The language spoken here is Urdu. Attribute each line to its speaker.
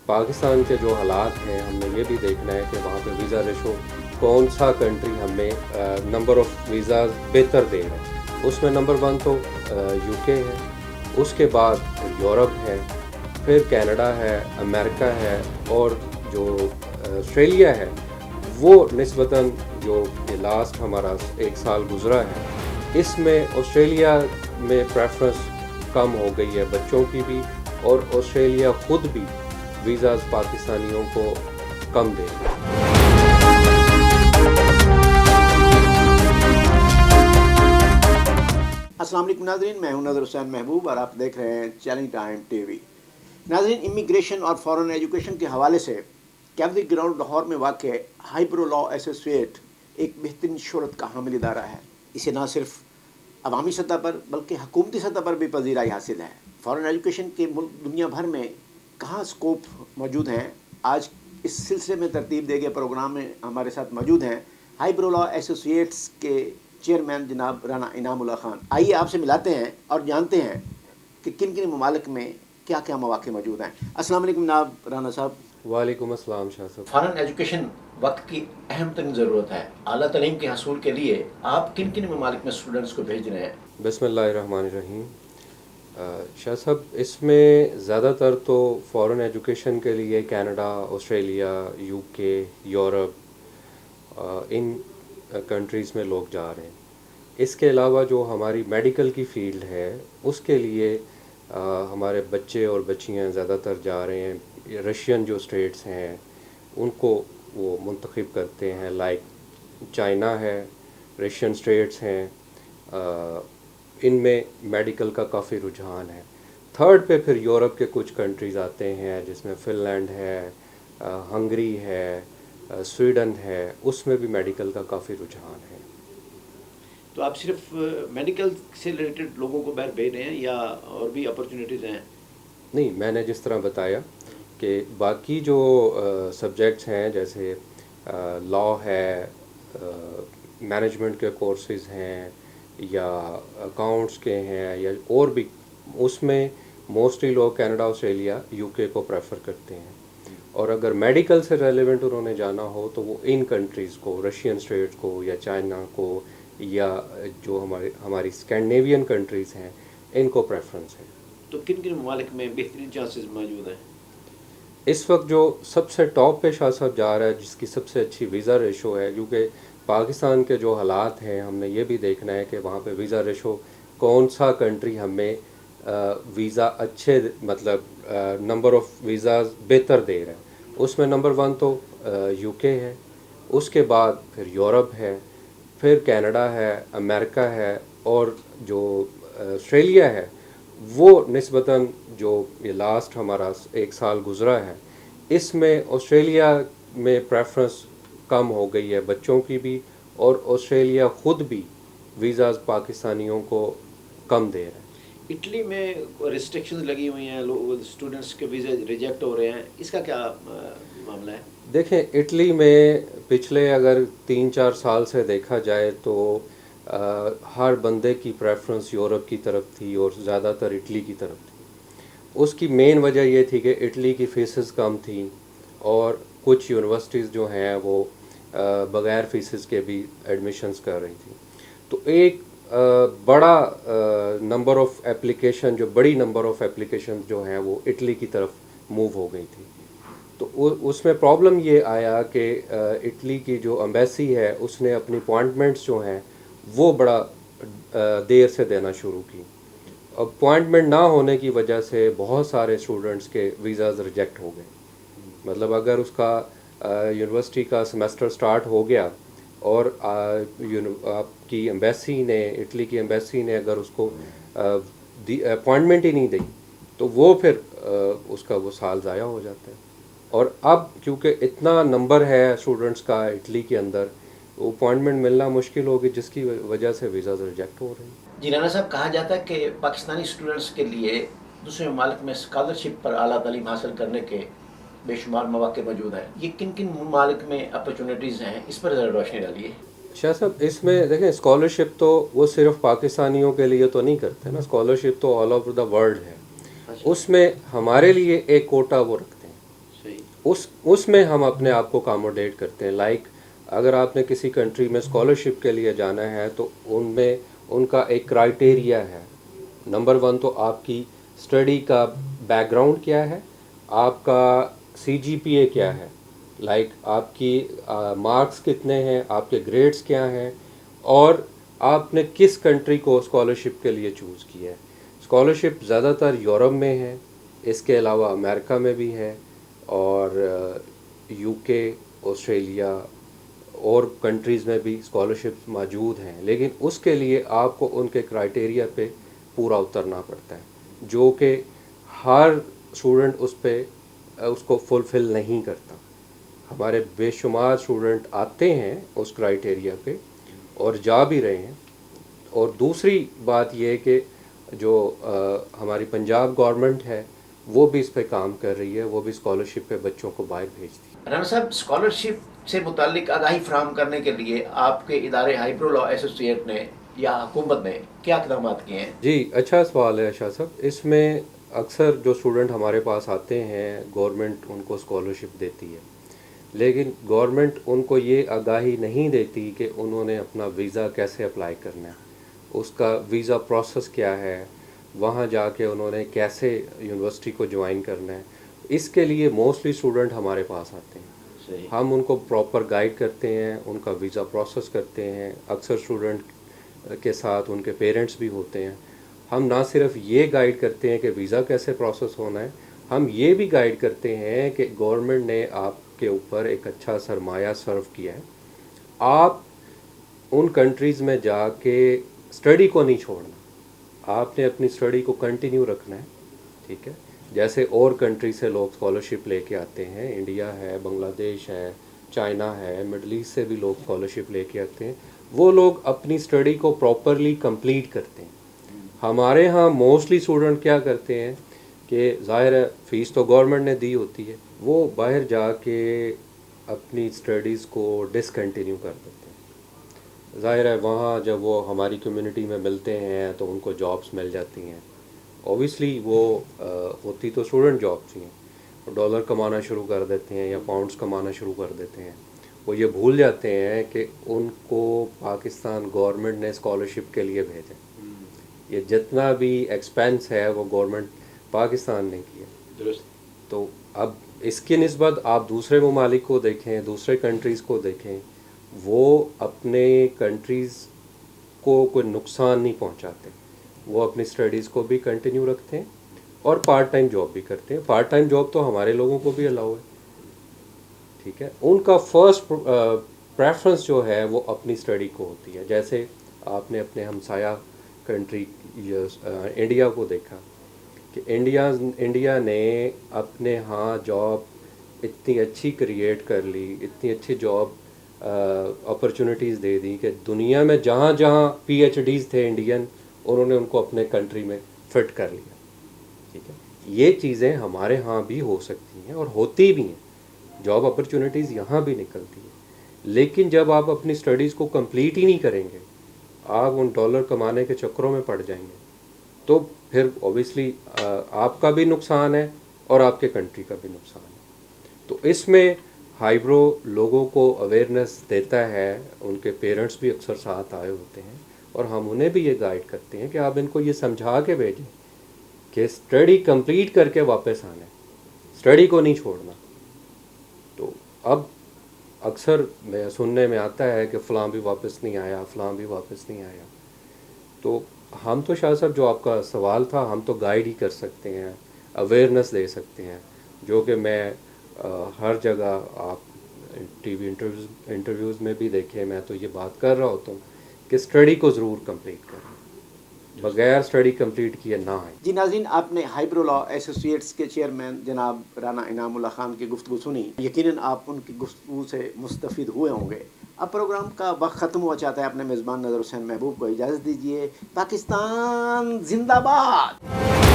Speaker 1: پاکستان کے جو حالات ہیں ہم نے یہ بھی دیکھنا ہے کہ وہاں پہ ویزا ریشو کون سا کنٹری ہمیں نمبر آف ویزاز بہتر دے رہا ہے. اس میں نمبر 1 تو یو کے ہے، اس کے بعد پھر یورپ ہے، پھر کینیڈا ہے، امریکہ ہے، اور جو آسٹریلیا ہے وہ نسبتاً جو یہ لاسٹ ہمارا 1 سال گزرا ہے اس میں آسٹریلیا میں پریفرنس کم ہو گئی ہے بچوں کی بھی، اور آسٹریلیا خود بھی ویزاز پاکستانیوں کو کم دے گا.
Speaker 2: السلام علیکم ناظرین، میں ہوں نظر حسین محبوب اور آپ دیکھ رہے ہیں چیلنج ٹائم ٹی وی. ناظرین، امیگریشن اور فارن ایجوکیشن کے حوالے سے کیمبرج گراؤنڈ لاہور میں واقع ہائبرو لا ایسوسیٹ ایک بہترین شہرت کا حامل ادارہ ہے. اسے نہ صرف عوامی سطح پر بلکہ حکومتی سطح پر بھی پذیرائی حاصل ہے. فارن ایجوکیشن کے ملک دنیا بھر میں کہاں اسکوپ موجود ہیں، آج اس سلسلے میں ترتیب دے گئے پروگرام میں ہمارے ساتھ موجود ہیں ہائبرو لا ایسوسیٹس کے چیئرمین جناب رانا انعام اللہ خان. آئیے آپ سے ملاتے ہیں اور جانتے ہیں کہ کن کن ممالک میں کیا کیا مواقع موجود ہیں. السلام علیکم جناب رانا صاحب.
Speaker 1: وعلیکم السلام شاہ صاحب.
Speaker 2: فارن ایجوکیشن وقت کی اہم ترین ضرورت ہے. اعلیٰ تعلیم کے حصول کے لیے آپ کن کن ممالک میں اسٹوڈنٹس کو بھیج رہے ہیں؟
Speaker 1: بسم اللہ الرحمن الرحیم. شاہ صاحب، اس میں زیادہ تر تو فارن ایجوکیشن کے لیے کینیڈا، آسٹریلیا، یو کے، یورپ، ان کنٹریز میں لوگ جا رہے ہیں. اس کے علاوہ جو ہماری میڈیکل کی فیلڈ ہے اس کے لیے ہمارے بچے اور بچیاں زیادہ تر جا رہے ہیں. رشین جو اسٹیٹس ہیں ان کو وہ منتخب کرتے ہیں، لائک چائنا ہے، رشین اسٹیٹس ہیں، ان میں میڈیکل کا کافی رجحان ہے. تھرڈ پہ پھر یورپ کے کچھ کنٹریز آتے ہیں جس میں فن لینڈ ہے، ہنگری ہے، سویڈن ہے، اس میں بھی میڈیکل کا کافی رجحان ہے.
Speaker 2: تو آپ صرف میڈیکل سے ریلیٹڈ لوگوں کو باہر بھیج رہے ہیں یا اور بھی اپرچونیٹیز ہیں؟
Speaker 1: نہیں، میں نے جس طرح بتایا کہ باقی جو سبجیکٹس ہیں جیسے لا ہے، مینجمنٹ کے کورسز ہیں، یا اکاؤنٹس کے ہیں، یا اور بھی، اس میں موسٹلی لوگ کینیڈا، آسٹریلیا، یو کے کو پریفر کرتے ہیں. اور اگر میڈیکل سے ریلیونٹ انہوں نے جانا ہو تو وہ ان کنٹریز کو، رشین اسٹیٹس کو یا چائنا کو یا جو ہماری اسکینڈینیوین کنٹریز ہیں ان کو پریفرنس ہے.
Speaker 2: تو کن کن ممالک میں بہترین چانسز موجود ہیں؟
Speaker 1: اس وقت جو سب سے ٹاپ پہ شاہ صاحب جا رہا ہے، جس کی سب سے اچھی ویزا ریشو ہے، کیونکہ پاکستان کے جو حالات ہیں ہم نے یہ بھی دیکھنا ہے کہ وہاں پہ ویزا ریشو کون سا کنٹری ہمیں ویزا اچھے مطلب نمبر آف ویزاز بہتر دے رہا ہے. اس میں نمبر 1 تو یو کے ہے، اس کے بعد پھر یورپ ہے، پھر کینیڈا ہے، امریکہ ہے، اور جو آسٹریلیا ہے وہ نسبتاً جو یہ لاسٹ ہمارا 1 سال گزرا ہے اس میں آسٹریلیا میں پریفرنس کم ہو گئی ہے بچوں کی بھی، اور آسٹریلیا خود بھی ویزاز پاکستانیوں کو کم دے رہا ہے.
Speaker 2: اٹلی میں ریسٹرکشنز لگی ہوئی ہیں، لوگ اسٹوڈنٹس کے ویزے ریجیکٹ ہو رہے ہیں، اس کا کیا معاملہ ہے؟
Speaker 1: دیکھیں، اٹلی میں پچھلے اگر 3-4 سال سے دیکھا جائے تو ہر بندے کی پریفرنس یورپ کی طرف تھی اور زیادہ تر اٹلی کی طرف تھی. اس کی مین وجہ یہ تھی کہ اٹلی کی فیسز کم تھیں اور کچھ یونیورسٹیز جو ہیں وہ بغیر فیسز کے بھی ایڈمیشنز کر رہی تھیں. تو ایک بڑا نمبر آف ایپلیکیشن، جو بڑی نمبر آف ایپلیکیشن جو ہیں وہ اٹلی کی طرف موو ہو گئی تھی. تو اس میں پرابلم یہ آیا کہ اٹلی کی جو ایمبیسی ہے اس نے اپنی اپوائنٹمنٹس جو ہیں وہ بڑا دیر سے دینا شروع کی. اپوائنٹمنٹ نہ ہونے کی وجہ سے بہت سارے اسٹوڈنٹس کے ویزاز ریجیکٹ ہو گئے. مطلب اگر اس کا یونیورسٹی کا سیمسٹر سٹارٹ ہو گیا اور آپ کی ایمبیسی نے، اٹلی کی ایمبیسی نے اگر اس کو اپوائنٹمنٹ ہی نہیں دی تو وہ پھر اس کا وہ سال ضائع ہو جاتا ہے. اور اب کیونکہ اتنا نمبر ہے اسٹوڈنٹس کا اٹلی کے اندر، اپوائنٹمنٹ ملنا مشکل ہوگی، جس کی وجہ سے ویزاز ریجیکٹ ہو رہے ہیں.
Speaker 2: جی رانا صاحب، کہا جاتا ہے کہ پاکستانی اسٹوڈنٹس کے لیے دوسرے ممالک میں اسکالرشپ پر اعلیٰ تعلیم حاصل کرنے کے بے شمار مواقع موجود ہیں. یہ کن کن ممالک میں اپرچونیٹیز ہیں، اس پر ذرا روشنی ڈالیے.
Speaker 1: شاہ صاحب، اس میں دیکھیں، اسکالرشپ تو وہ صرف پاکستانیوں کے لیے تو نہیں کرتے نا، اسکالرشپ تو آل اوور دا ورلڈ ہے. اس میں ہمارے لیے ایک کوٹا وہ رکھتے ہیں. اس میں ہم اپنے آپ کو اکاموڈیٹ کرتے ہیں. لائک اگر آپ نے کسی کنٹری میں اسکالرشپ کے لیے جانا ہے تو ان کا ایک کرائٹیریا ہے. نمبر 1 تو آپ کی اسٹڈی کا بیک گراؤنڈ کیا ہے, آپ کا CGPA کیا ہے, لائک آپ کی مارکس کتنے ہیں, آپ کے گریڈز کیا ہیں, اور آپ نے کس کنٹری کو اسکالرشپ کے لیے چوز کیا ہے. اسکالرشپ زیادہ تر یورپ میں ہے, اس کے علاوہ امریکہ میں بھی ہے, اور UK, آسٹریلیا اور کنٹریز میں بھی اسکالرشپ موجود ہیں. لیکن اس کے لیے آپ کو ان کے کرائٹیریا پہ پورا اترنا پڑتا ہے, جو کہ ہر اسٹوڈنٹ اس کو فلفل نہیں کرتا. ہمارے بے شمار اسٹوڈنٹ آتے ہیں اس کرائٹیریا پہ اور جا بھی رہے ہیں. اور دوسری بات یہ کہ جو ہماری پنجاب گورنمنٹ ہے وہ بھی اس پہ کام کر رہی ہے, وہ بھی اسکالرشپ پہ بچوں کو باہر بھیجتی ہے.
Speaker 2: رانا صاحب، اسکالرشپ سے متعلق آگاہی فراہم کرنے کے لیے آپ کے ادارے ہائیبرو لا ایسوسیٹ نے یا حکومت نے کیا اقدامات کیے ہیں؟
Speaker 1: جی, اچھا سوال ہے شاہ صاحب. اس میں اکثر جو اسٹوڈنٹ ہمارے پاس آتے ہیں گورنمنٹ ان کو اسکالرشپ دیتی ہے, لیکن گورنمنٹ ان کو یہ آگاہی نہیں دیتی کہ انہوں نے اپنا ویزا کیسے اپلائی کرنا ہے, اس کا ویزا پروسیس کیا ہے, وہاں جا کے انہوں نے کیسے یونیورسٹی کو جوائن کرنا ہے. اس کے لیے موسٹلی اسٹوڈنٹ ہمارے پاس آتے ہیں.
Speaker 2: صحیح.
Speaker 1: ہم ان کو پراپر گائیڈ کرتے ہیں, ان کا ویزا پروسیس کرتے ہیں. اکثر اسٹوڈنٹ کے ساتھ ان کے پیرنٹس بھی ہوتے ہیں. ہم نہ صرف یہ گائیڈ کرتے ہیں کہ ویزا کیسے پروسیس ہونا ہے, ہم یہ بھی گائیڈ کرتے ہیں کہ گورنمنٹ نے آپ کے اوپر ایک اچھا سرمایہ سرو کیا ہے, آپ ان کنٹریز میں جا کے اسٹڈی کو نہیں چھوڑنا, آپ نے اپنی اسٹڈی کو کنٹینیو رکھنا ہے. ٹھیک ہے, جیسے اور کنٹری سے لوگ اسکالرشپ لے کے آتے ہیں, انڈیا ہے, بنگلہ دیش ہے, چائنا ہے, مڈل ایسٹ سے بھی لوگ اسکالرشپ لے کے آتے ہیں. وہ لوگ اپنی اسٹڈی کو پراپرلی کمپلیٹ کرتے ہیں. ہمارے ہاں موسٹلی اسٹوڈنٹ کیا کرتے ہیں کہ ظاہر ہے فیس تو گورنمنٹ نے دی ہوتی ہے, وہ باہر جا کے اپنی اسٹڈیز کو ڈسکنٹینیو کر دیتے ہیں. ظاہر ہے وہاں جب وہ ہماری کمیونٹی میں ملتے ہیں تو ان کو جابس مل جاتی ہیں. اوبیسلی وہ ہوتی تو اسٹوڈنٹ جابس ہی ہیں, وہ ڈالر کمانا شروع کر دیتے ہیں یا پاؤنڈس کمانا شروع کر دیتے ہیں. وہ یہ بھول جاتے ہیں کہ ان کو پاکستان گورنمنٹ نے اسکالرشپ کے لیے بھیجا. یہ جتنا بھی ایکسپینس ہے وہ گورنمنٹ پاکستان نے کیا.
Speaker 2: درست.
Speaker 1: تو اب اس کی نسبت آپ دوسرے ممالک کو دیکھیں, دوسرے کنٹریز کو دیکھیں, وہ اپنے کنٹریز کو کوئی نقصان نہیں پہنچاتے. وہ اپنی اسٹڈیز کو بھی کنٹینیو رکھتے ہیں اور پارٹ ٹائم جاب بھی کرتے ہیں. پارٹ ٹائم جاب تو ہمارے لوگوں کو بھی الاؤ ہے. ٹھیک ہے, ان کا فرسٹ پریفرنس جو ہے وہ اپنی اسٹڈی کو ہوتی ہے. جیسے آپ نے اپنے ہمسایہ کنٹری انڈیا کو دیکھا کہ انڈیا نے اپنے ہاں جاب اتنی اچھی کریٹ کر لی, اتنی اچھی جاب اپرچونیٹیز دے دی کہ دنیا میں جہاں جہاں PhDs تھے انڈین, انہوں نے ان کو اپنے کنٹری میں فٹ کر لیا. ٹھیک ہے, یہ چیزیں ہمارے ہاں بھی ہو سکتی ہیں اور ہوتی بھی ہیں. جاب اپرچونیٹیز یہاں بھی نکلتی ہیں, لیکن جب آپ اپنی اسٹڈیز کو کمپلیٹ ہی نہیں کریں گے, آپ ان ڈالر کمانے کے چکروں میں پڑ جائیں گے, تو پھر اوبیسلی آپ کا بھی نقصان ہے اور آپ کے کنٹری کا بھی نقصان ہے. تو اس میں ہائیبرو لوگوں کو اویئرنیس دیتا ہے, ان کے پیرنٹس بھی اکثر ساتھ آئے ہوتے ہیں, اور ہم انہیں بھی یہ گائیڈ کرتے ہیں کہ آپ ان کو یہ سمجھا کے بھیجیں کہ اسٹڈی کمپلیٹ کر کے واپس آنا ہے, اسٹڈی کو نہیں چھوڑنا. تو اب اکثر سننے میں آتا ہے کہ فلاں بھی واپس نہیں آیا, فلاں بھی واپس نہیں آیا. تو ہم تو شاہ صاحب, جو آپ کا سوال تھا, ہم تو گائیڈ ہی کر سکتے ہیں, اویئرنیس دے سکتے ہیں, جو کہ میں ہر جگہ آپ ٹی وی انٹرویوز میں بھی دیکھیں, میں تو یہ بات کر رہا ہوتا ہوں کہ اسٹڈی کو ضرور کمپلیٹ کریں, بغیر اسٹڈی کمپلیٹ کیے نہ آئیں.
Speaker 2: جی ناظرین، آپ نے ہائیبرو لا ایسوسیٹس کے چیئرمین جناب رانا انعام اللہ خان کی گفتگو سنی. یقیناً آپ ان کی گفتگو سے مستفید ہوئے ہوں گے. اب پروگرام کا وقت ختم ہوا چاہتا ہے. اپنے میزبان نظر حسین محبوب کو اجازت دیجیے. پاکستان زندہ باد.